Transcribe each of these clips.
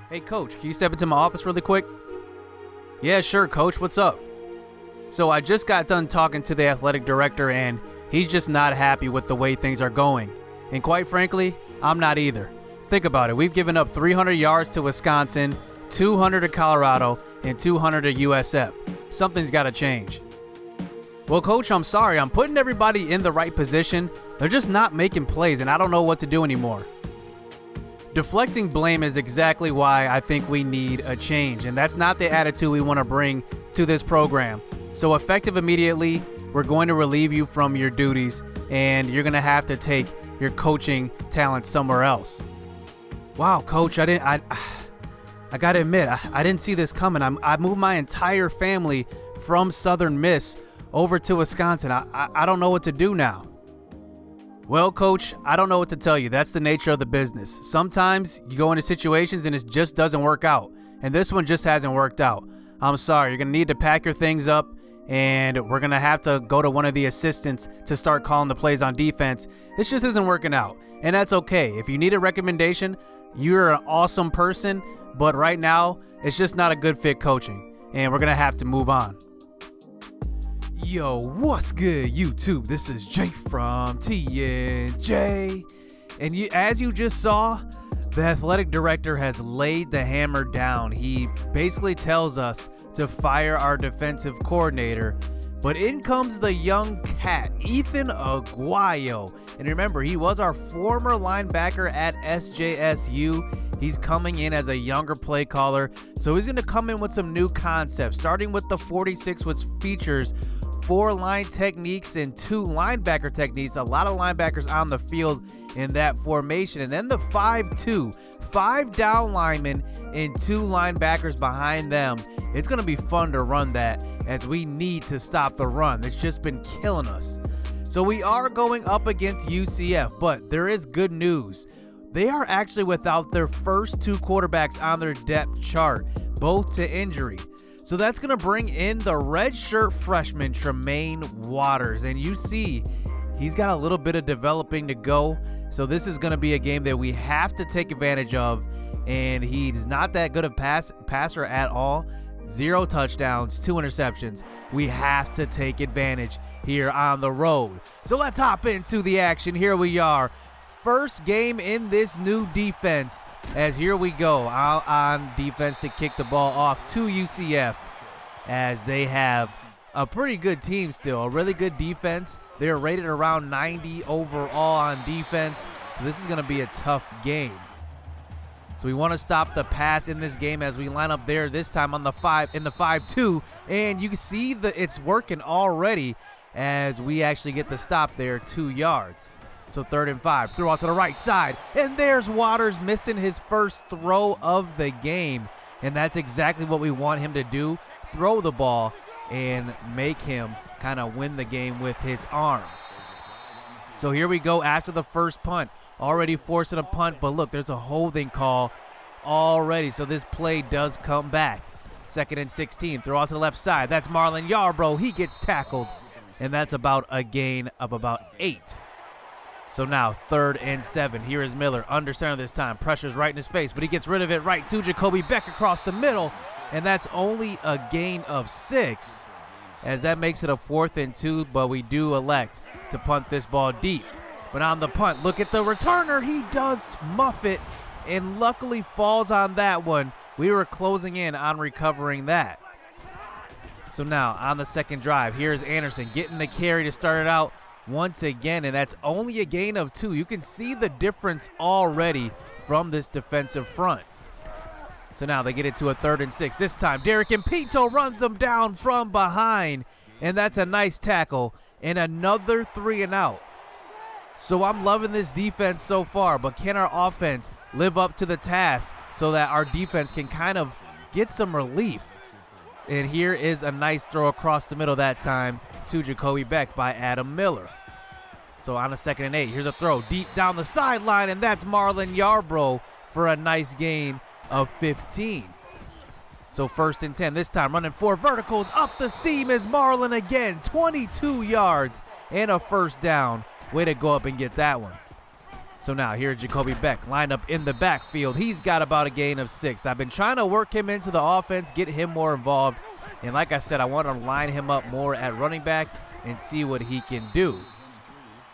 Hey, Coach, can you step into my office really quick? Yeah, sure, Coach. What's up? So I just got done talking to the athletic director, and he's just not happy with the way things are going. And quite frankly, I'm not either. Think about it. We've given up 300 yards to Wisconsin, 200 to Colorado, and 200 to USF. Something's got to change. Well, Coach, I'm sorry. I'm putting everybody in the right position. They're just not making plays, and I don't know what to do anymore. Deflecting blame is exactly why I think we need a change, and that's not the attitude we want to bring to this program. So effective immediately, we're going to relieve you from your duties, and you're going to have to take your coaching talent somewhere else. Wow, Coach, I got to admit, I didn't see this coming. I moved my entire family from Southern Miss over to Wisconsin. I don't know what to do now. Well, Coach, I don't know what to tell you. That's the nature of the business. Sometimes you go into situations and it just doesn't work out. And this one just hasn't worked out. I'm sorry. You're going to need to pack your things up, and we're going to have to go to one of the assistants to start calling the plays on defense. This just isn't working out, and that's okay. If you need a recommendation, you're an awesome person, but right now, it's just not a good fit coaching, and we're going to have to move on. Yo, what's good, YouTube? This is Jay from TNJ. And as you just saw, the athletic director has laid the hammer down. He basically tells us to fire our defensive coordinator. But in comes the young cat, Ethan Aguayo. And remember, he was our former linebacker at SJSU. He's coming in as a younger play caller. So he's going to come in with some new concepts, starting with the 46, which features 4 line techniques and 2 linebacker techniques. A lot of linebackers on the field in that formation. And then the 5-2, 5 down linemen and 2 linebackers behind them. It's going to be fun to run that, as we need to stop the run. It's just been killing us. So we are going up against UCF, but there is good news. They are actually without their first 2 quarterbacks on their depth chart, both to injury. So that's going to bring in the redshirt freshman, Tremaine Waters. And you see, he's got a little bit of developing to go. So this is going to be a game that we have to take advantage of. And he's not that good a passer at all. 0 touchdowns, 2 interceptions. We have to take advantage here on the road. So let's hop into the action. Here we are. First game in this new defense, as here we go out on defense to kick the ball off to UCF, as they have a pretty good team still, a really good defense. They're rated around 90 overall on defense, so this is going to be a tough game. So we want to stop the pass in this game as we line up there this time on the 5-2, and you can see that it's working already as we actually get the stop there, 2 yards. So 3rd and 5, throw out to the right side, and there's Waters missing his first throw of the game, and that's exactly what we want him to do, throw the ball and make him kind of win the game with his arm. So here we go after the first punt, already forcing a punt, but look, there's a holding call already, so this play does come back. 2nd and 16, throw out to the left side, that's Marlon Yarbrough, he gets tackled, and that's about a gain of about 8. So now 3rd and 7. Here is Miller under center this time. Pressure's right in his face, but he gets rid of it right to Jacoby Beck across the middle. And that's only a gain of 6, as that makes it a 4th and 2. But we do elect to punt this ball deep. But on the punt, look at the returner. He does muff it and luckily falls on that one. We were closing in on recovering that. So now on the 2nd drive, here's Anderson getting the carry to start it out once again, and that's only a gain of 2. You can see the difference already from this defensive front. So now they get it to a 3rd and 6. This time, Derek Impito runs them down from behind, and that's a nice tackle and another 3 and out. So I'm loving this defense so far, but can our offense live up to the task so that our defense can kind of get some relief? And here is a nice throw across the middle that time to Jacoby Beck by Adam Miller. So on a 2nd and 8, here's a throw deep down the sideline, and that's Marlon Yarbrough for a nice gain of 15. So 1st and 10, this time running 4 verticals up the seam is Marlon again, 22 yards and a 1st down. Way to go up and get that one. So now here's Jacoby Beck lined up in the backfield. He's got about a gain of 6. I've been trying to work him into the offense, get him more involved. And like I said, I want to line him up more at running back and see what he can do.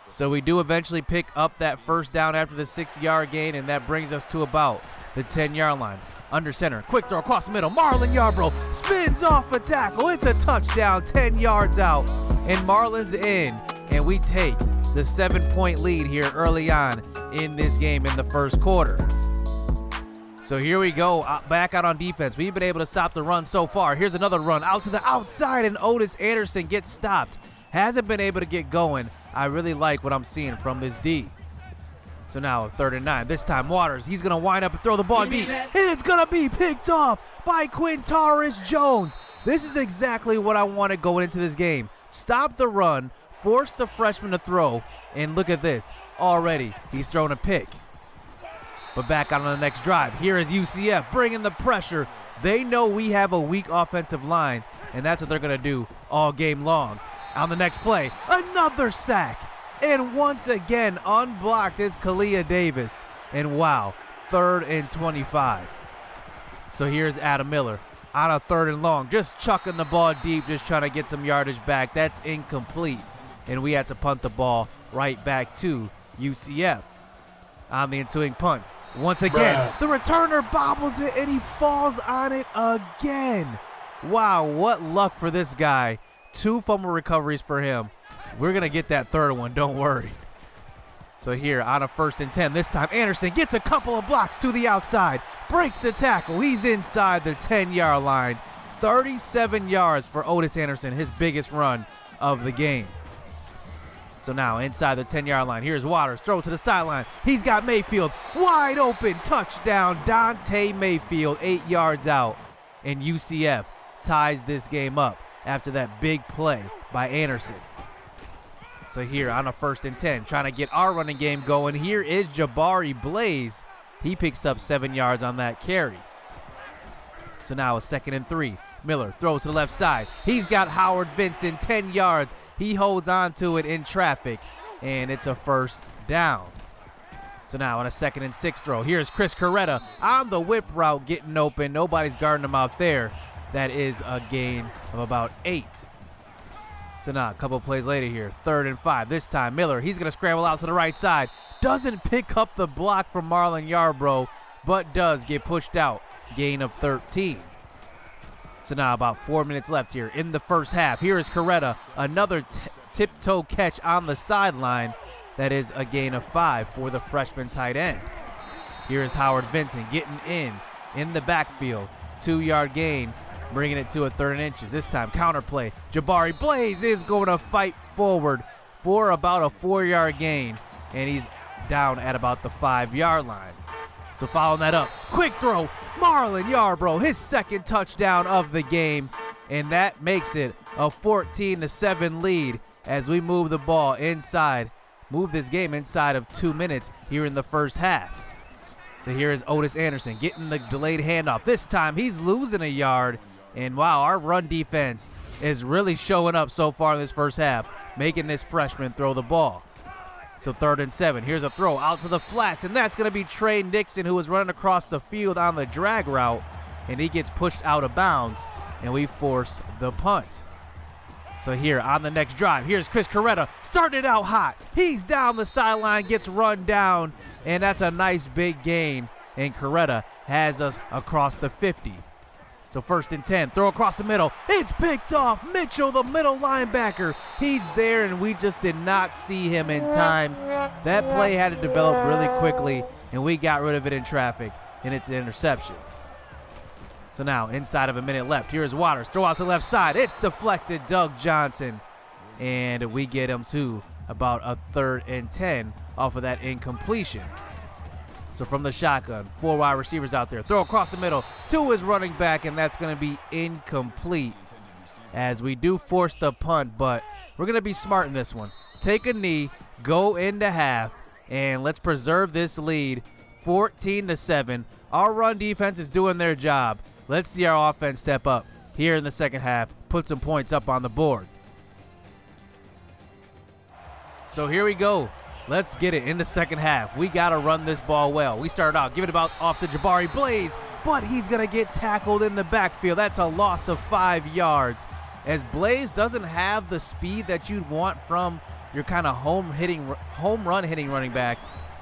So we do eventually pick up that first down after the 6-yard gain, and that brings us to about the 10-yard line. Under center, quick throw across the middle. Marlon Yarbrough spins off a tackle. It's a touchdown, 10 yards out, and Marlon's in, and we take the 7-point lead here early on in this game in the first quarter. So here we go, back out on defense. We've been able to stop the run so far. Here's another run out to the outside, and Otis Anderson gets stopped. Hasn't been able to get going. I really like what I'm seeing from this D. So now 3rd and 9. This time Waters, he's going to wind up and throw the ball deep, and it's going to be picked off by Quintaris Jones. This is exactly what I wanted going into this game. Stop the run, force the freshman to throw, and look at this. Already, he's thrown a pick. But back out on the next drive. Here is UCF bringing the pressure. They know we have a weak offensive line, and that's what they're going to do all game long. On the next play, another sack. And once again, unblocked is Kalia Davis. And wow, 3rd and 25. So here's Adam Miller on a 3rd and long, just chucking the ball deep, just trying to get some yardage back. That's incomplete. And we had to punt the ball right back to UCF. On the ensuing punt, once again, the returner bobbles it, and he falls on it again. Wow, what luck for this guy. 2 fumble recoveries for him. We're going to get that 3rd one, don't worry. So here on a 1st and 10, this time Anderson gets a couple of blocks to the outside, breaks the tackle. He's inside the 10-yard line. 37 yards for Otis Anderson, his biggest run of the game. So now inside the 10-yard line, here's Waters, throw to the sideline. He's got Mayfield wide open, touchdown, Dante Mayfield, 8 yards out. And UCF ties this game up after that big play by Anderson. So here on a 1st and 10, trying to get our running game going. Here is Jabari Blaze. He picks up 7 yards on that carry. So now a 2nd and 3. Miller throws to the left side. He's got Howard Vincent, 10 yards. He holds on to it in traffic, and it's a 1st down. So now on a 2nd and 6 throw, here's Chris Coretta on the whip route getting open. Nobody's guarding him out there. That is a gain of about 8. So now a couple plays later here, 3rd and 5. This time Miller, he's going to scramble out to the right side. Doesn't pick up the block from Marlon Yarbrough, but does get pushed out. Gain of 13. So now about 4 minutes left here in the first half. Here is Coretta, another tiptoe catch on the sideline. That is a gain of 5 for the freshman tight end. Here is Howard Vincent getting in the backfield. 2-yard gain, bringing it to a 3rd and inches. This time counter play. Jabari Blaze is going to fight forward for about a 4-yard gain, and he's down at about the 5-yard line. So following that up, quick throw, Marlon Yarbrough, his 2nd touchdown of the game, and that makes it a 14-7 lead as we move the ball inside, move this game inside of 2 minutes here in the first half. So here is Otis Anderson getting the delayed handoff. This time he's losing a yard, and wow, our run defense is really showing up so far in this first half, making this freshman throw the ball. So 3rd and 7. Here's a throw out to the flats, and that's going to be Trey Nixon, who was running across the field on the drag route, and he gets pushed out of bounds, and we force the punt. So here on the next drive, here's Chris Coretta, starting it out hot. He's down the sideline, gets run down, and that's a nice big gain, and Coretta has us across the 50. So 1st and 10, throw across the middle. It's picked off. Mitchell, the middle linebacker. He's there, and we just did not see him in time. That play had to develop really quickly, and we got rid of it in traffic, and it's an interception. So now inside of a minute left, here's Waters. Throw out to the left side. It's deflected, Doug Johnson. And we get him to about a 3rd and 10 off of that incompletion. So from the shotgun, 4 wide receivers out there. Throw across the middle to his running back, and that's going to be incomplete as we do force the punt, but we're going to be smart in this one. Take a knee, go into half, and let's preserve this lead 14-7. Our run defense is doing their job. Let's see our offense step up here in the second half, put some points up on the board. So here we go. Let's get it in the second half. We got to run this ball well. We started out, give it about off to Jabari Blaze, but he's going to get tackled in the backfield. That's a loss of 5 yards, as Blaze doesn't have the speed that you'd want from your kind of home run hitting running back,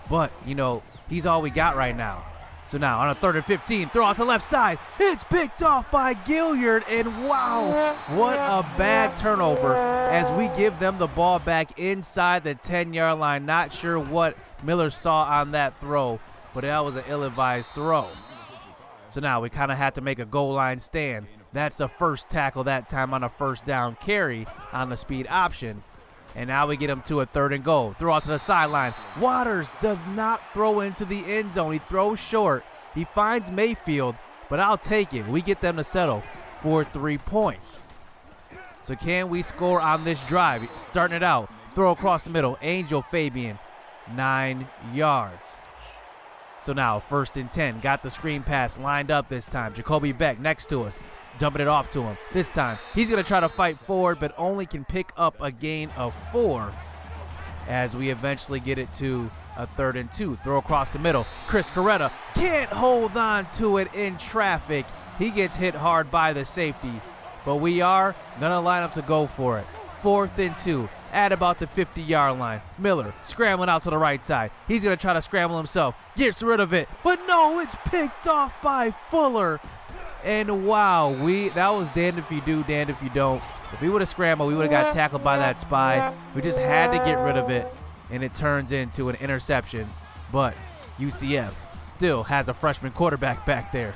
but, you know, he's all we got right now. So now on a 3rd and 15, throw out to left side. It's picked off by Gilliard, and wow, what a bad turnover as we give them the ball back inside the 10-yard line. Not sure what Miller saw on that throw, but that was an ill-advised throw. So now we kind of have to make a goal line stand. That's the first tackle that time on a first down carry on the speed option. And now we get him to a 3rd and goal. Throw out to the sideline. Waters does not throw into the end zone. He throws short. He finds Mayfield, but I'll take it. We get them to settle for 3 points. So can we score on this drive? Starting it out. Throw across the middle. Angel Fabian, 9 yards. So now 1st and 10. Got the screen pass lined up this time. Jacoby Beck next to us. Dumping it off to him. This time, he's going to try to fight forward, but only can pick up a gain of 4 as we eventually get it to a 3rd and 2. Throw across the middle. Chris Coretta can't hold on to it in traffic. He gets hit hard by the safety, but we are going to line up to go for it. 4th and 2 at about the 50-yard line. Miller scrambling out to the right side. He's going to try to scramble himself. Gets rid of it, but no, it's picked off by Fuller. And wow, that was damned if you do, damned if you don't. If we would have scrambled, we would have got tackled by that spy. We just had to get rid of it, and it turns into an interception. But UCF still has a freshman quarterback back there.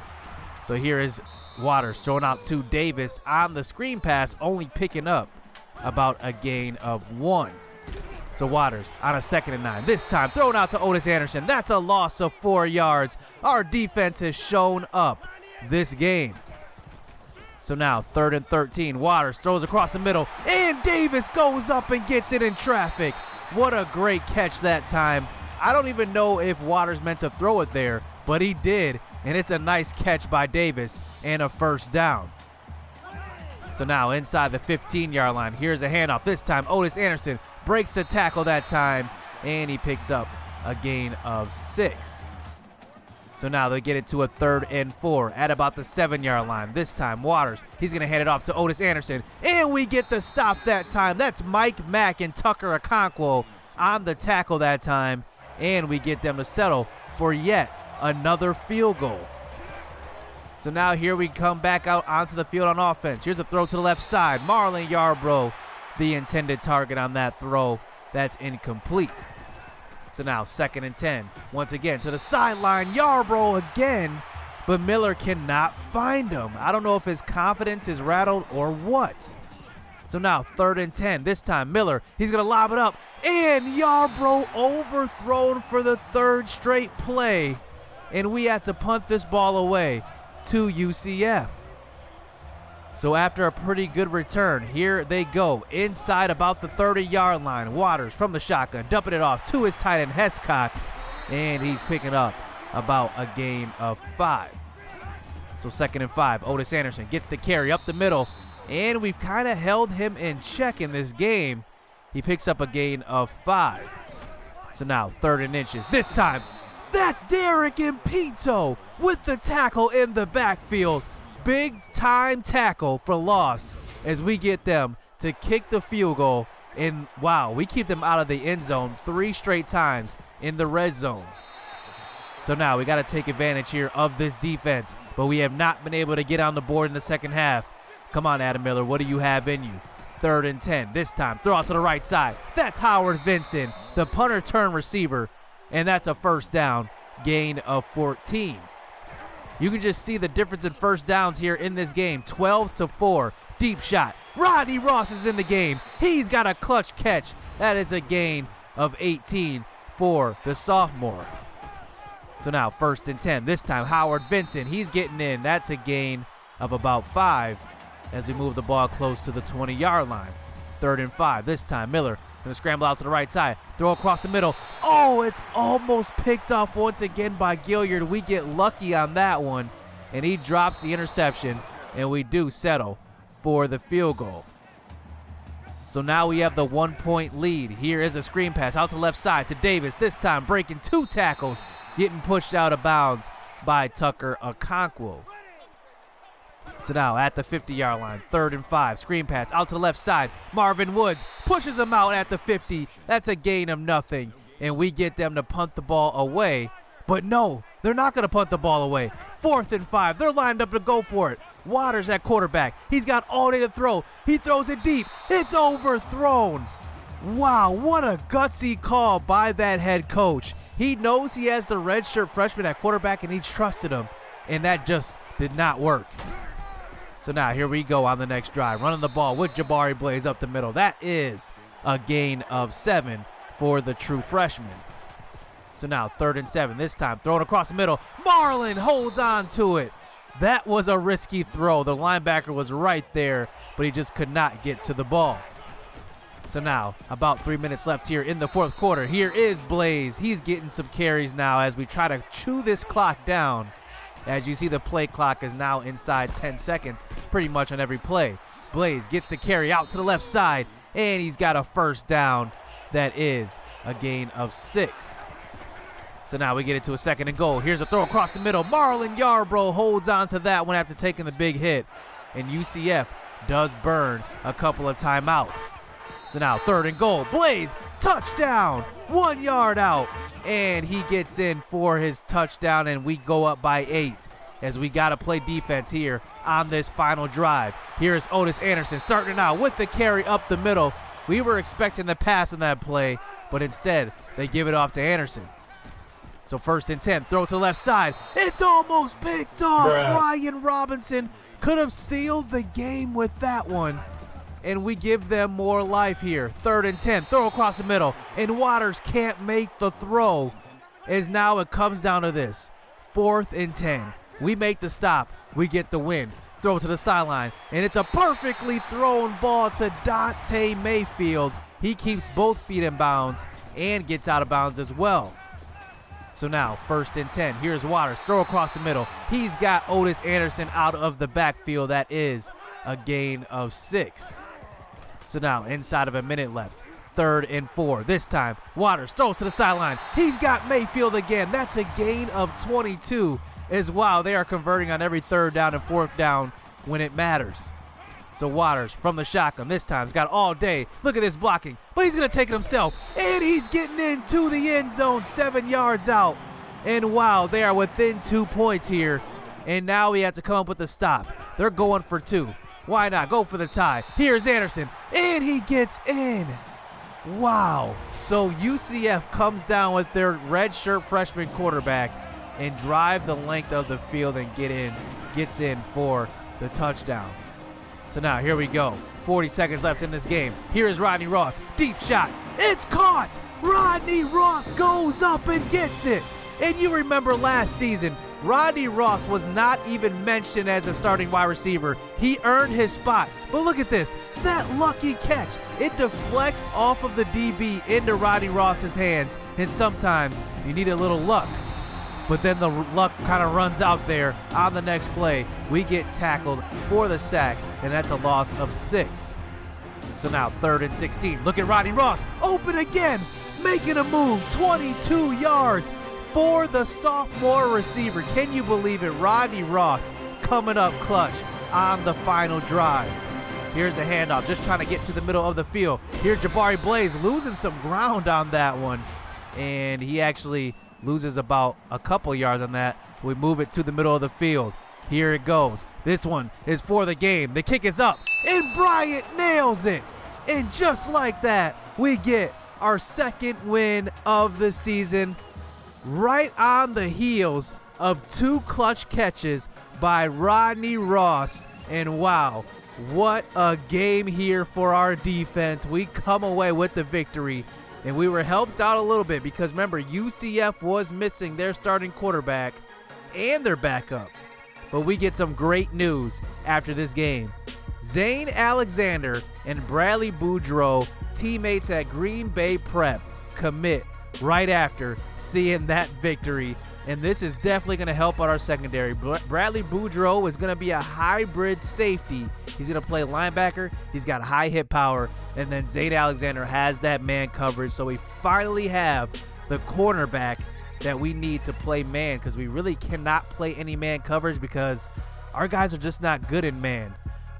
So here is Waters throwing out to Davis on the screen pass, only picking up about a gain of 1. So Waters on a 2nd and 9. This time thrown out to Otis Anderson. That's a loss of 4 yards. Our defense has shown up this game. So now 3rd and 13. Waters throws across the middle, and Davis goes up and gets it in traffic. What a great catch that time. I don't even know if Waters meant to throw it there, but he did, and it's a nice catch by Davis and a 1st down. So now inside the 15-yard line, here's a handoff. This time Otis Anderson breaks the tackle that time, and he picks up a gain of 6. So now they get it to a 3rd and 4 at about the 7-yard line. This time Waters, he's going to hand it off to Otis Anderson, and we get the stop that time. That's Mike Mack and Tucker Okonkwo on the tackle that time, and we get them to settle for yet another field goal. So now here we come back out onto the field on offense. Here's a throw to the left side. Marlon Yarbrough, the intended target on that throw. That's incomplete. So now 2nd and 10. Once again to the sideline. Yarbrough again, but Miller cannot find him. I don't know if his confidence is rattled or what. So now 3rd and 10. This time Miller, he's going to lob it up, and Yarbrough overthrown for the 3rd straight play. And we have to punt this ball away to UCF. So after a pretty good return, here they go inside about the 30-yard line. Waters from the shotgun, dumping it off to his tight end Hescock, and he's picking up about a gain of 5. So 2nd and 5, Otis Anderson gets the carry up the middle, and we've kind of held him in check in this game. He picks up a gain of 5. So now 3rd and inches. This time, that's Derek Impito with the tackle in the backfield. Big time tackle for loss as we get them to kick the field goal. And wow, we keep them out of the end zone 3 straight times in the red zone. So now we got to take advantage here of this defense, but we have not been able to get on the board in the second half. Come on, Adam Miller, what do you have in you? 3rd and 10. This time, throw out to the right side. That's Howard Vincent, the punter turn receiver, and that's a 1st down, gain of 14. You can just see the difference in 1st downs here in this game. 12-4, deep shot. Rodney Ross is in the game. He's got a clutch catch. That is a gain of 18 for the sophomore. So now 1st and 10. This time Howard Vincent, he's getting in. That's a gain of about 5 as we move the ball close to the 20-yard line. 3rd and 5. This time Miller gonna scramble out to the right side. Throw across the middle. Oh, it's almost picked off once again by Gilliard. We get lucky on that one, and he drops the interception, and we do settle for the field goal. So now we have the 1-point lead. Here is a screen pass out to left side to Davis. This time breaking 2 tackles, getting pushed out of bounds by Tucker Okonkwo. So now at the 50-yard line, 3rd and 5, screen pass out to the left side. Marvin Woods pushes him out at the 50. That's a gain of nothing, and we get them to punt the ball away. But no, they're not going to punt the ball away. 4th and 5, they're lined up to go for it. Waters at quarterback. He's got all day to throw. He throws it deep. It's overthrown. Wow, what a gutsy call by that head coach. He knows he has the redshirt freshman at quarterback, and he trusted him, and that just did not work. So now here we go on the next drive, running the ball with Jabari Blaze up the middle. That is a gain of 7 for the true freshman. So now 3rd and 7, this time thrown across the middle. Marlin holds on to it. That was a risky throw. The linebacker was right there, but he just could not get to the ball. So now about 3 minutes left here in the 4th quarter. Here is Blaze. He's getting some carries now as we try to chew this clock down. As you see, the play clock is now inside 10 seconds pretty much on every play. Blaze gets the carry out to the left side, and he's got a 1st down. That is a gain of 6. So now we get it to a 2nd and goal. Here's a throw across the middle. Marlon Yarbrough holds on to that one after taking the big hit. And UCF does burn a couple of timeouts. So now 3rd and goal. Blaze, touchdown, 1 yard out. And he gets in for his touchdown, and we go up by 8 as we got to play defense here on this final drive. Here's Otis Anderson starting out with the carry up the middle. We were expecting the pass in that play, but instead they give it off to Anderson. So 1st and 10, throw to the left side. It's almost picked off. Ryan Robinson could have sealed the game with that one. And we give them more life here. 3rd and 10, throw across the middle. And Waters can't make the throw. As now it comes down to this. 4th and 10. We make the stop. We get the win. Throw to the sideline. And it's a perfectly thrown ball to Dante Mayfield. He keeps both feet in bounds and gets out of bounds as well. So now 1st and 10. Here's Waters. Throw across the middle. He's got Otis Anderson out of the backfield. That is a gain of 6. So now inside of a minute left. 3rd and 4. This time Waters throws to the sideline. He's got Mayfield again. That's a gain of 22 as well. They are converting on every 3rd down and 4th down when it matters. So Waters from the shotgun this time has got all day. Look at this blocking, but he's going to take it himself, and he's getting into the end zone 7 yards out. And wow, they are within 2 points here, and now we have to come up with a stop. They're going for 2. Why not? Go for the tie. Here's Anderson, and he gets in. Wow. So UCF comes down with their redshirt freshman quarterback and drive the length of the field and gets in for the touchdown. So now here we go. 40 seconds left in this game. Here is Rodney Ross. Deep shot. It's caught. Rodney Ross goes up and gets it. And you remember last season, Rodney Ross was not even mentioned as a starting wide receiver. He earned his spot. But look at this. That lucky catch. It deflects off of the DB into Rodney Ross's hands. And sometimes you need a little luck. But then the luck kind of runs out there on the next play. We get tackled for the sack, and that's a loss of 6. So now 3rd and 16. Look at Rodney Ross. Open again. Making a move. 22 yards for the sophomore receiver. Can you believe it? Rodney Ross coming up clutch on the final drive. Here's a handoff. Just trying to get to the middle of the field. Here's Jabari Blaze losing some ground on that one. And he actually loses about a couple yards on that. We move it to the middle of the field. Here it goes. This one is for the game. The kick is up, and Bryant nails it. And just like that, we get our 2nd win of the season, right on the heels of 2 clutch catches by Rodney Ross. And wow, what a game here for our defense. We come away with the victory. And we were helped out a little bit because, remember, UCF was missing their starting quarterback and their backup. But we get some great news after this game. Zane Alexander and Bradley Boudreaux, teammates at Green Bay Prep, commit right after seeing that victory. And this is definitely going to help out our secondary. Bradley Boudreaux is going to be a hybrid safety He's going to play linebacker. He's got high hit power. And then Zane Alexander has that man coverage. So we finally have the cornerback that we need to play man, because we really cannot play any man coverage because our guys are just not good in man.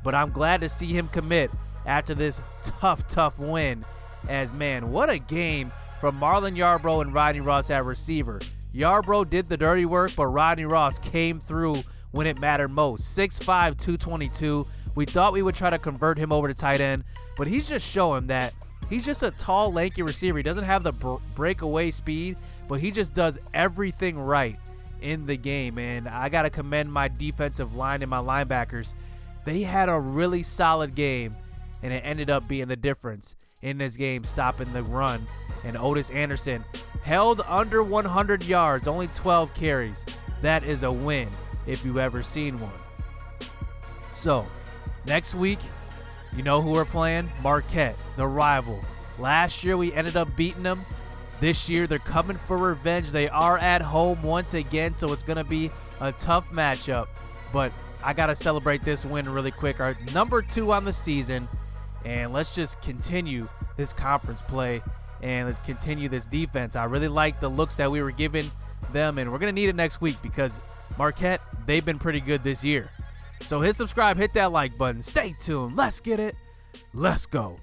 But I'm glad to see him commit after this tough win. As, man, what a game from Marlon Yarbrough and Rodney Ross at receiver. Yarbrough did the dirty work, but Rodney Ross came through when it mattered most. 6'5", 222. We thought we would try to convert him over to tight end, but he's just showing that he's just a tall, lanky receiver. He doesn't have the breakaway speed, but he just does everything right in the game. And I got to commend my defensive line and my linebackers. They had a really solid game, and it ended up being the difference in this game, stopping the run. And Otis Anderson held under 100 yards, only 12 carries. That is a win if you've ever seen one. So, next week, you know who we're playing? Marquette, the rival. Last year, we ended up beating them. This year, they're coming for revenge. They are at home once again, so it's going to be a tough matchup. But I got to celebrate this win really quick. Our number 2 on the season. And let's just continue this conference play, and let's continue this defense. I really like the looks that we were giving them, and we're going to need it next week because Marquette, they've been pretty good this year. So hit subscribe, hit that like button. Stay tuned. Let's get it. Let's go.